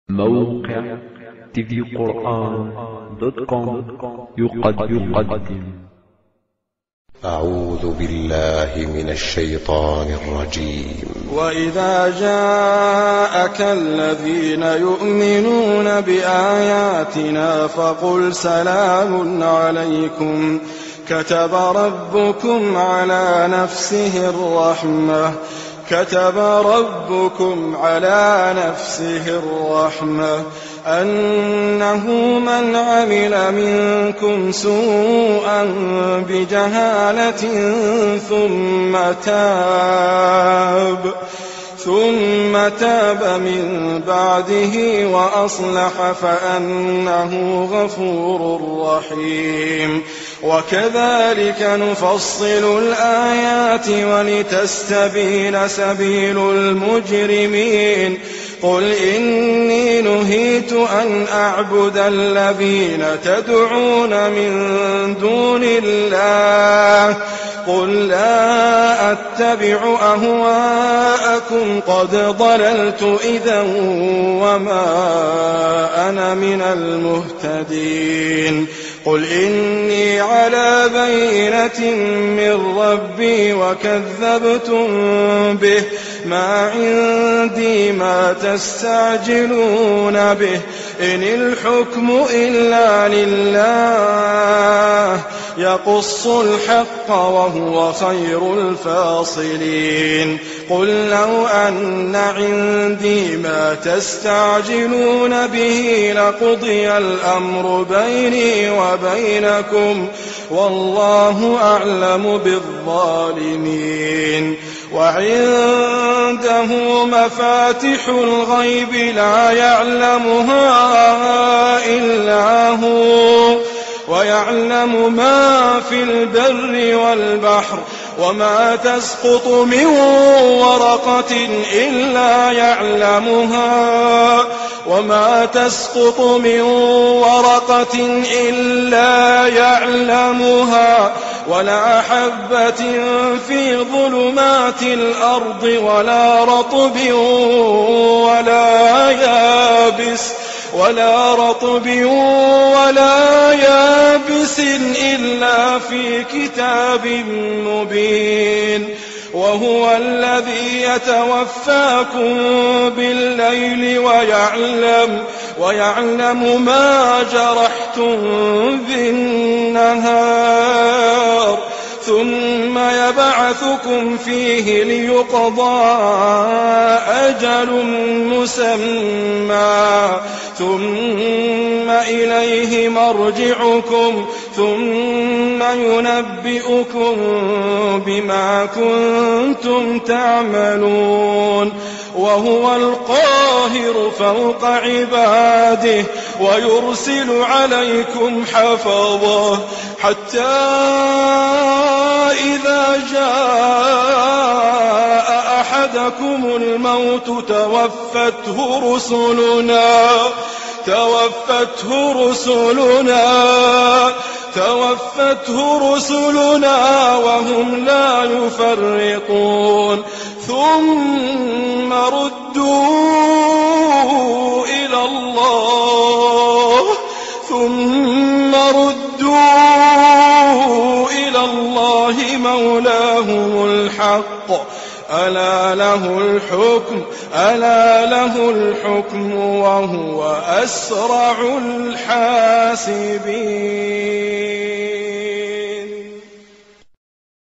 موقع tvquran.com يقدم. أعوذ بالله من الشيطان الرجيم. وإذا جاءك الذين يؤمنون بآياتنا فقل سلام عليكم كتب ربكم على نفسه الرحمة أنه من عمل منكم سوءا بجهالة ثم تاب من بعده وأصلح فأنه غفور رحيم. وكذلك نفصل الآيات ولتستبين سبيل المجرمين. قل إني نهيت أن أعبد الذين تدعون من دون الله قل لا أتبع أهواءكم قد ضللت إذا وما أنا من المهتدين. قل إني على بينة من ربي وكذبتم به ما عندي ما تستعجلون به إن الحكم إلا لله يقص الحق وهو خير الفاصلين. قل لو أن عندي ما تستعجلون به لقضي الأمر بيني وبينكم والله أعلم بالظالمين. وعنده مفاتح الغيب لا يعلمها إلا هو ويعلم ما في البر والبحر وما تسقط من ورقة إلا يعلمها ولا حبة في ظلمات الأرض ولا رطب ولا يابس إلا في كتاب مبين. وهو الذي يتوفاكم بالليل ويعلم ما جرحتم بالنهار ثم يبعثكم فيه ليقضى أجل مسمى ثم إليه مرجعكم ثم ينبئكم بما كنتم تعملون. وهو القاهر فوق عباده ويرسل عليكم حفظه حتى إذا جاء أحدكم الموت توفته رسلنا وهم لا يفرطون ثم ردوا إلى الله مولاهم الحق ألا له الحكم وهو أسرع الحاسبين.